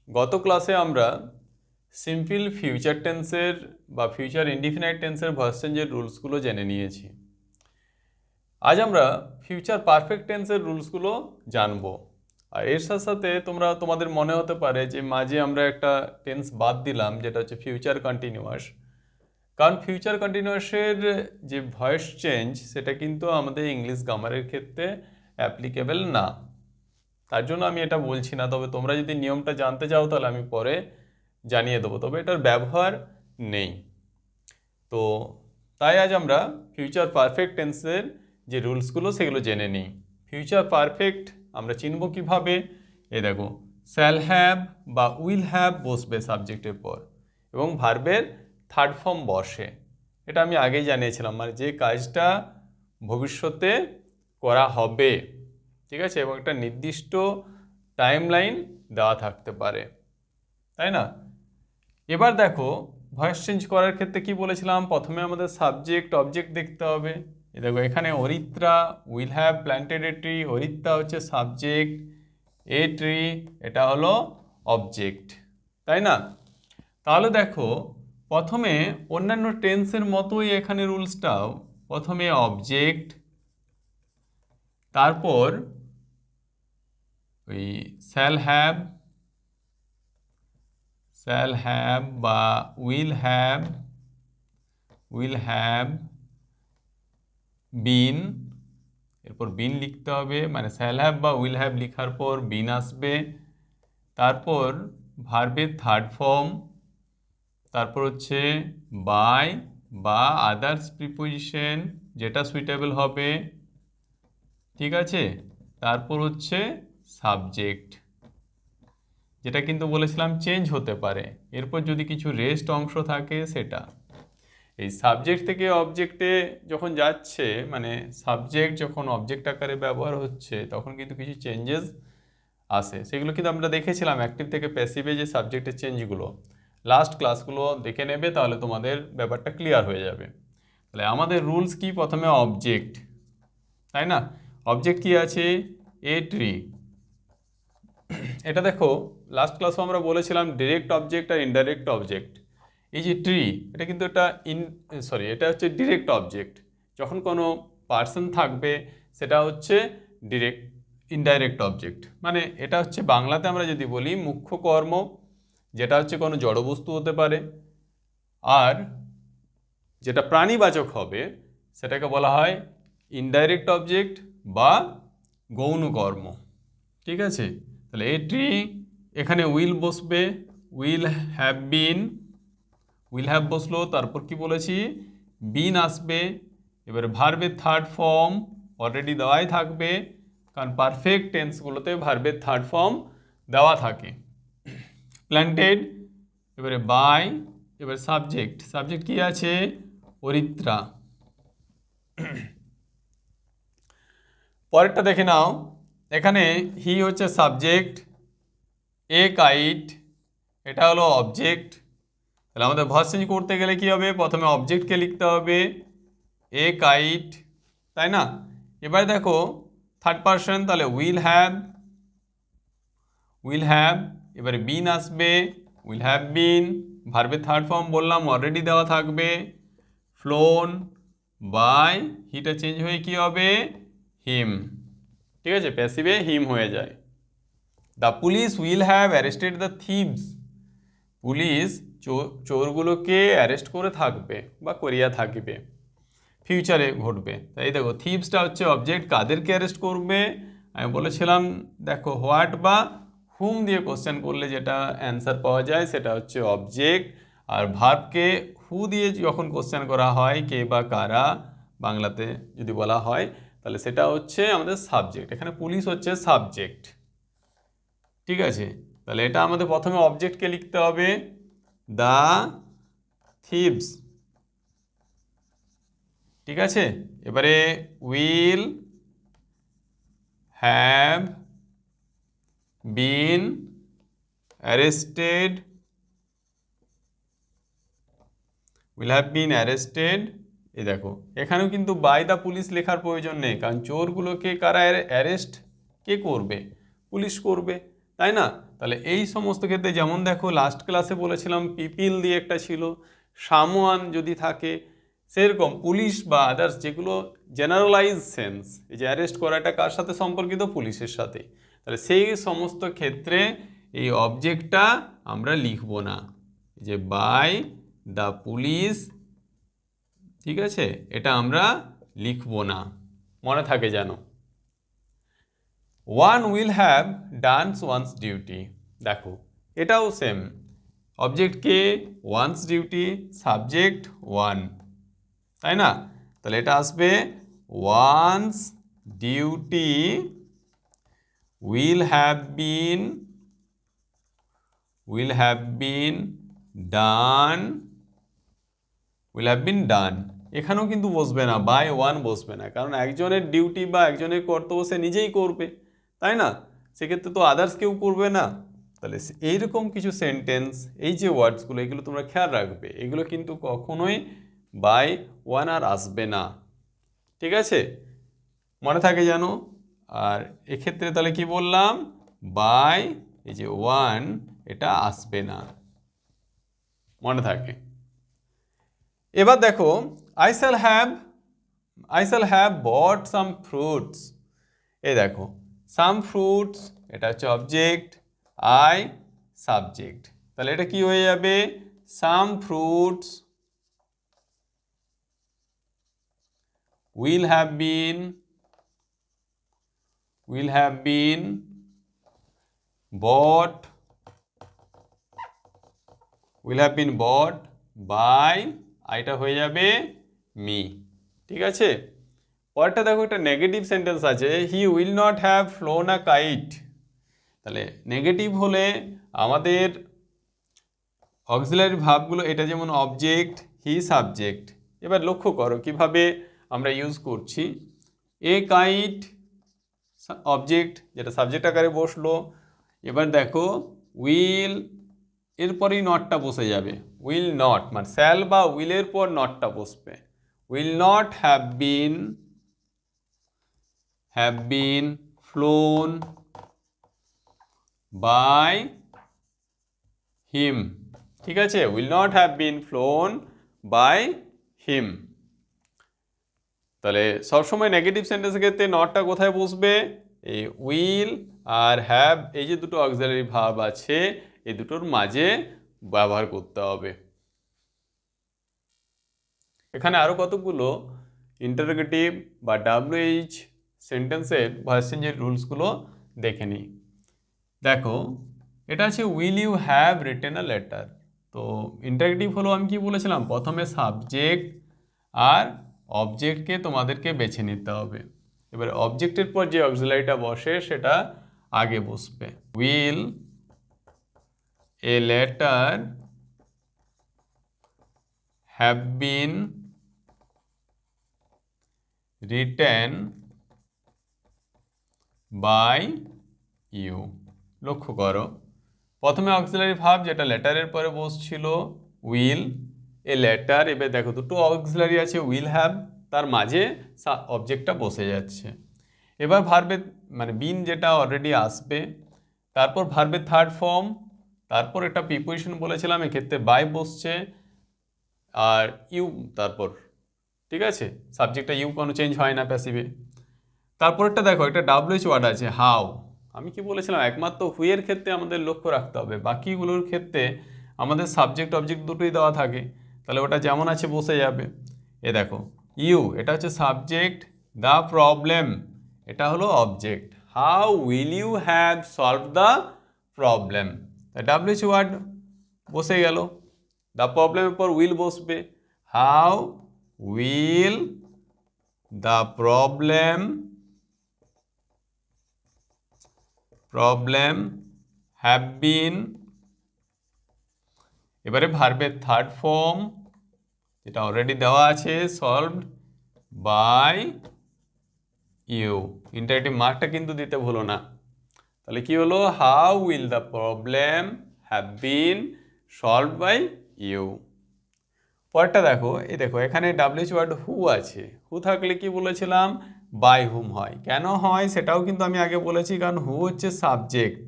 গত ক্লাসে আমরা সিম্পল ফিউচার টেন্সের বা ফিউচার ইনডিফিনাইট টেন্সের ভয়েস চেঞ্জের রুলসগুলো জেনে নিয়েছি। আজ আমরা ফিউচার পারফেক্ট টেন্সের রুলসগুলো জানবো। আর এর সাথে সাথে তোমাদের মনে হতে পারে যে মাঝে আমরা একটা টেন্স বাদ দিলাম, যেটা হচ্ছে ফিউচার কন্টিনিউয়াস। কারণ ফিউচার কন্টিনিউয়াসের যে ভয়েস চেঞ্জ সেটা কিন্তু আমাদের ইংলিশ গ্রামারের ক্ষেত্রে অ্যাপ্লিকেবল না। তার জন্য আমি এটা বলছি না, তবে তোমরা যদি নিয়মটা জানতে চাও তাহলে আমি পরে জানিয়ে দেবো, তবে এটার ব্যবহার নেই। তো তাই আজ আমরা ফিউচার পারফেক্ট টেন্সের যে রুলসগুলো সেগুলো জেনে নিই। ফিউচার পারফেক্ট আমরা চিনব কিভাবে? দেখো, শ্যাল হ্যাভ বা উইল হ্যাভ বসবে সাবজেক্টের পর এবং ভার্বের থার্ড ফর্ম বসে। এটা আমি আগেই জানিয়েছিলাম, মানে যে কাজটা ভবিষ্যতে করা হবে, ঠিক আছে, এবং একটা নির্দিষ্ট টাইমলাইন দেওয়া থাকতে পারে, তাই না? এবার দেখো, ভয়েস চেঞ্জ করার ক্ষেত্রে কি বলেছিলাম, প্রথমে আমাদের সাবজেক্ট অবজেক্ট দেখতে হবে। দেখো এখানে Aritra will have planted a tree, Aritra হচ্ছে সাবজেক্ট, এ ট্রি এটা হলো অবজেক্ট, তাই না? তাহলে দেখো, প্রথমে অন্যান্য টেন্সের মতোই এখানে রুলসটাও, প্রথমে অবজেক্ট, তারপর ওই শ্যাল হ্যাভ বা উইল হ্যাভ বিন, এরপর বিন লিখতে হবে, মানে শ্যাল হ্যাভ বা উইল হ্যাভ লেখার পর বিন আসবে, তারপর ভার্বের থার্ড ফর্ম, তারপর হচ্ছে বাই বা আদার্স প্রিপোজিশন যেটা সুইটেবল হবে, ঠিক আছে, তারপর হচ্ছে সাবজেক্ট, যেটা কিন্তু বলেছিলাম চেঞ্জ হতে পারে, এরপর যদি কিছু রেস্ট অংশ থাকে সেটা। এই সাবজেক্ট থেকে অবজেক্টে যখন যাচ্ছে, মানে সাবজেক্ট যখন অবজেক্ট আকারে ব্যবহার হচ্ছে, তখন কিন্তু কিছু চেঞ্জেস আসে, সেগুলো কিন্তু আমরা দেখেছিলাম অ্যাক্টিভ থেকে প্যাসিভে যে সাবজেক্টের চেঞ্জগুলো। লাস্ট ক্লাসগুলো দেখে নেবে, তাহলে তোমাদের ব্যাপারটা ক্লিয়ার হয়ে যাবে। তাহলে আমাদের রুলস কি? প্রথমে অবজেক্ট, তাই না? অবজেক্ট কি আছে? A tree. এটা দেখো, লাস্ট ক্লাসও আমরা বলেছিলাম ডিরেক্ট অবজেক্ট আর ইনডাইরেক্ট অবজেক্ট। এই যে ট্রি, এটা কিন্তু এটা হচ্ছে ডিরেক্ট অবজেক্ট। যখন কোনো পার্সন থাকবে সেটা হচ্ছে ডিরেক্ট ইনডাইরেক্ট অবজেক্ট, মানে এটা হচ্ছে বাংলাতে আমরা যদি বলি মুখ্য কর্ম, যেটা হচ্ছে কোনো জড়বস্তু হতে পারে, আর যেটা প্রাণীবাচক হবে সেটাকে বলা হয় ইনডাইরেক্ট অবজেক্ট বা গৌণ কর্ম, ঠিক আছে? তাহলে এটি এখানে উইল বসবে, উইল হ্যাভ বসলো, তারপর কি বলেছি, বিন আসবে, এবার ভার্বের থার্ড ফর্ম অলরেডি দেওয়াই থাকবে, কারণ পারফেক্ট টেন্সগুলোতে ভার্বের থার্ড ফর্ম দেওয়া থাকে। প্ল্যান্টেড, এবারে বাই, এবার সাবজেক্ট কি আছে? অরিত্রা। পরেরটা দেখে নাও, এখানে হি হচ্ছে সাবজেক্ট, এ কাইট এটা হলো অবজেক্ট। তাহলে আমাদের ভয়েস চেঞ্জ করতে গেলে কি হবে? প্রথমে অবজেক্টকে লিখতে হবে, এ কাইট, তাই না? এবারে দেখো থার্ড পারসন, তাহলে উইল হ্যাভ, এবারে বিন আসবে, উইল হ্যাভ বিন, ভার্বের থার্ড ফর্ম বললাম অলরেডি দেওয়া থাকবে, ফ্লোন বাই, হিটা চেঞ্জ হয়ে কি হবে? হিম, ঠিক আছে, প্যাসিভে হিম হয়ে যায়। The police will have arrested the thieves, police চোরগুলোকে অ্যারেস্ট করে থাকবে বা করিয়া থাকবে, ফিউচারে ঘটবে। তাই দেখো থিভসটা হচ্ছে অবজেক্ট, কাদেরকে অ্যারেস্ট করবে আমি বলেছিলাম, দেখো হোয়াট বা হুম দিয়ে কোশ্চেন করলে যেটা অ্যান্সার পাওয়া যায় সেটা হচ্ছে অবজেক্ট, আর ভার্বকে হু দিয়ে যখন কোশ্চেন করা হয়, কে বা কারা বাংলাতে যদি বলা হয়, তাহলে সেটা হচ্ছে আমাদের সাবজেক্ট। এখানে পুলিশ হচ্ছে সাবজেক্ট, ঠিক আছে? তাহলে এটা আমাদের প্রথমে অবজেক্টকে লিখতে হবে, দ্য থিভস, ঠিক আছে? এবারে উইল হ্যাভ বিন অ্যারেস্টেড, এই দেখো এখানেও কিন্তু বাই দ্য পুলিশ লেখার প্রয়োজন নেই, কারণ চোরগুলোকে কারা অ্যারেস্ট কে করবে? পুলিশ করবে, তাই না? তাহলে এই সমস্ত ক্ষেত্রে যেমন দেখো লাস্ট ক্লাসে বলেছিলাম পিপিল দিয়ে একটা ছিল, সামওয়ান যদি থাকে, সেরকম পুলিশ বা আদার্স যেগুলো জেনারেলাইজ সেন্স, এই যে অ্যারেস্ট করাটা কার সাথে সম্পর্কিত, পুলিশের সাথে, তাহলে সেই সমস্ত ক্ষেত্রে এই অবজেক্টটা আমরা লিখব না, যে বাই দ্য পুলিশ, ঠিক আছে, এটা আমরা লিখব না, মনে থাকে যেন। One will have done one's duty, দেখো এটাও সেম, অবজেক্টকে ওয়ান্স ডিউটি, সাবজেক্ট ওয়ান, তাই না? তাহলে এটা আসবে one's duty will have been done, এখানেও কিন্তু বসবে না, বাই ওয়ান বসবে না, কারণ একজনের ডিউটি বা একজনের কর্তব্য সে নিজেই করবে, তাই না? সেক্ষেত্রে তো আদার্স কেউ করবে না। তাহলে এইরকম কিছু সেন্টেন্স, এই যে ওয়ার্ডসগুলো, এগুলো তোমরা খেয়াল রাখবে, এগুলো কিন্তু কখনোই বাই ওয়ান আর আসবে না, ঠিক আছে, মনে থাকে যেন। আর এক্ষেত্রে তাহলে কি বললাম, বাই এই যে ওয়ান, এটা আসবে না, মনে থাকে। এবার দেখো I shall have bought some fruits, এই দেখো সাম ফ্রুটস, এটা হচ্ছে অবজেক্ট, আই সাবজেক্ট, তাহলে এটা কি হয়ে যাবে, some fruits will have been bought by, আইটা হয়ে যাবে মি, ঠিক আছে। পরেরটা দেখো একটা নেগেটিভ সেন্টেন্স আছে, he will not have flown a kite, তাহলে নেগেটিভ হলে আমাদের অক্সিলারি ভার্বগুলো, এটা যেমন অবজেক্ট, হি সাবজেক্ট, এবার লক্ষ্য করো কিভাবে আমরা ইউজ করছি, এ কাইট অবজেক্ট, যেটা সাবজেক্ট আকারে বসলো, এবার দেখো উইল, এরপরেই নটটা বসে যাবে, উইল নট, মানে শ্যাল বা উইলের পর নটটা বসবে, will not have been flown by him, ঠিক আছে, will not have been flown by him. তাহলে সবসময় নেগেটিভ সেন্টেন্সের ক্ষেত্রে নটটা কোথায় বসবে, এই উইল আর হ্যাভ, এই যে দুটো অক্সিলারি ভার্ব আছে, এই দুটোর মাঝে ব্যবহার করতে হবে। এখানে আরো কতগুলো ইন্টারোগেটিভ বা WH সেন্টেন্সের ভার্ব চেঞ্জের রুলসগুলো দেখে নিই। দেখো এটা আছে will you have written a letter, তো ইন্টারোগেটিভ হলো, আমি কি বলেছিলাম, প্রথমে সাবজেক্ট আর অবজেক্টকে তোমাদেরকে বেছে নিতে হবে, এবার অবজেক্টের পর যে অক্সিলারিটা বসে সেটা আগে বসবে, will a letter have been written by you, লক্ষ্য করো প্রথমে অক্সিলারি ভার্ব যেটা লেটারের পরে বসছিল উইল, এ লেটার, এবার দেখো দুটো অক্সিলারি আছে উইল হ্যাভ, তার মাঝে অবজেক্টটা বসে যাচ্ছে, এবার ভার্বের মানে বিন যেটা অলরেডি আসবে, তারপর ভার্বের থার্ড ফর্ম, তারপর একটা প্রিপোজিশন বলেছিলাম, এক্ষেত্রে বাই বসছে আর ইউ, তারপর ঠিক আছে, সাবজেক্টটা ইউ কোনো চেঞ্জ হয় না প্যাসিভে। তারপরটা দেখো একটা WH ওয়ার্ড আছে হাউ, আমি কি বলেছিলাম একমাত্র হুইয়ের ক্ষেত্রে আমাদের লক্ষ্য রাখতে হবে, বাকিগুলোর ক্ষেত্রে আমাদের সাবজেক্ট অবজেক্ট দুটোই দেওয়া থাকে, তাহলে ওটা যেমন আছে বসে যাবে। এ দেখো ইউ, এটা হচ্ছে সাবজেক্ট, দ্য প্রবলেম এটা হলো object, how will you have solve the problem, WH word বসে গেল, দ্য প্রবলেমের পর উইল বসবে, how will the problem have been, এবারে ভার্বের থার্ড ফর্ম যেটা অলরেডি দেওয়া আছে, সলভড বাই ইউ, ইন্টারেটিভ মার্কটা কিন্তু দিতে ভুলো না। তাহলে কি হলো, how will the problem have been solved by you. পরেরটা দেখো, এই দেখো এখানে WH ওয়ার্ড হু আছে, হু থাকলে কি বলেছিলাম, বাই হুম হয়, কেন হয় সেটাও কিন্তু আমি আগে বলেছি, কারণ হু হচ্ছে সাবজেক্ট,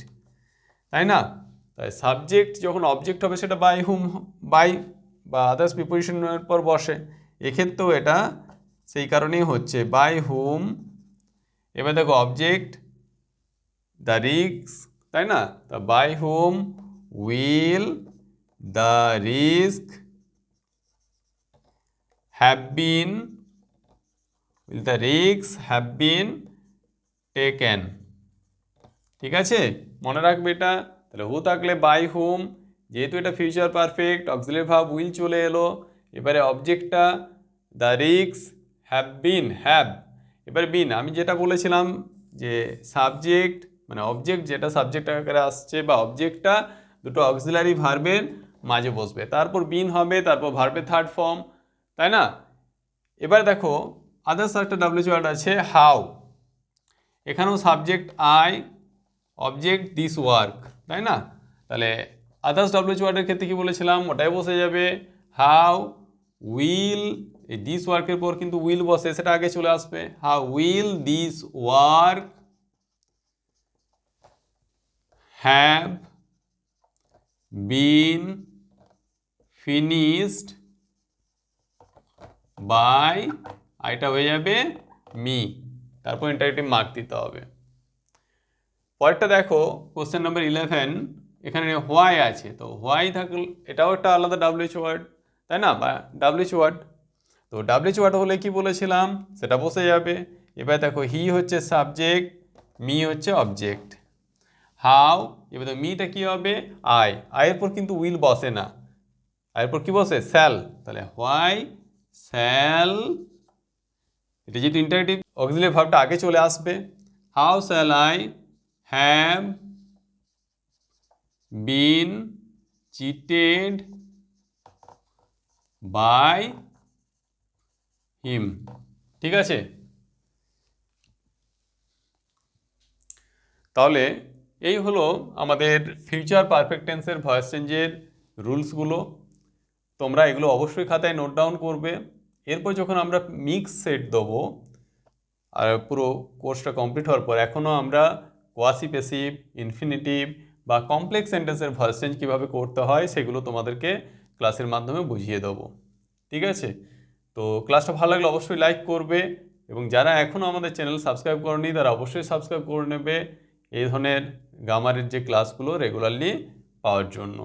তাই না? তাই সাবজেক্ট যখন অবজেক্ট হবে সেটা বাই হুম, বাই বা আদার্স প্রিপোজিশনের পর বসে, এক্ষেত্রেও এটা সেই কারণেই হচ্ছে বাই হুম। এবার দেখো অবজেক্ট দ্য রিস্ক, তাই না? তা by whom will the risk have been, will the risk have been taken. ঠিক আছে, মনে রাখবে এটা। তাহলে হু থাকলে বাই হুম, যেহেতু এটা future perfect auxiliary verb will চলে এলো। এবারে অবজেক্টটা the risk have been, have, এবারে বিন আমি যেটা বলেছিলাম যে সাবজেক্ট মানে অবজেক্ট যেটা সাবজেক্ট আকারে আসছে বা অবজেক্টটা দুটো অক্সিলারি ভার্বের মাঝে বসবে, তারপর বিন হবে, তারপর ভার্বের থার্ড ফর্ম, তাই না? এবার দেখো আদার্স একটা ডাব্লিউএইচ ওয়ার্ড আছে হাউ, এখানেও subject I, object this work, তাই না? তাহলে আদার্স ডাব্লিউএইচ ওয়ার্ডের ক্ষেত্রে কি বলেছিলাম, ওটাই বসে যাবে হাউ উইল, এই দিস ওয়ার্কের পর কিন্তু উইল বসে, সেটা আগে চলে আসবে। How will this work have been finished by, এটা হয়ে যাবে মি, তারপর ইন্টারেক্টিভ মার্ক দিতে হবে। পরেরটা দেখো কোশ্চেন নাম্বার 11, এখানে হোয়াই আছে, তো হোয়াই থাকলে এটাও একটা আলাদা ডাব্লিউএইচ ওয়ার্ড, তাই না? বা ডাব্লিউএইচ ওয়ার্ড, তো ডাব্লিউএইচ ওয়ার্ড হলে কি বলেছিলাম সেটা বসে যাবে। এবার দেখো হি হচ্ছে সাবজেক্ট, মি হচ্ছে অবজেক্ট। হাউ, এবার তো মিটা কি হবে আই, আয়ের পর কিন্তু উইল বসে না, আয়ের পর কি বসে শ্যাল, তাহলে হোয়াই শ্যাল, এটা যেহেতু ইন্টারেক্টিভ অক্সিলারি ভার্বটা আগে চলে আসবে। How shall I have been cheated by him. ঠিক আছে, তাহলে এই হলো আমাদের ফিউচার পারফেক্ট টেন্সের ভয়েস চেঞ্জের রুলসগুলো। তোমরা এগুলো অবশ্যই খাতায় নোট ডাউন করবে। এরপর যখন আমরা মিক্স সেট দেবো আর পুরো কোর্সটা কমপ্লিট হওয়ার পর এখনও আমরা কোয়াসি প্যাসিভ, ইনফিনিটিভ বা কমপ্লেক্স সেন্টেন্সের ভয়েস চেঞ্জ কীভাবে করতে হয় সেগুলো তোমাদেরকে ক্লাসের মাধ্যমে বুঝিয়ে দেবো। ঠিক আছে, তো ক্লাসটা ভালো লাগলে অবশ্যই লাইক করবে, এবং যারা এখনও আমাদের চ্যানেল সাবস্ক্রাইব করেনি তারা অবশ্যই সাবস্ক্রাইব করে নেবে এই ধরনের গ্রামারের যে ক্লাসগুলো রেগুলারলি পাওয়ার জন্য।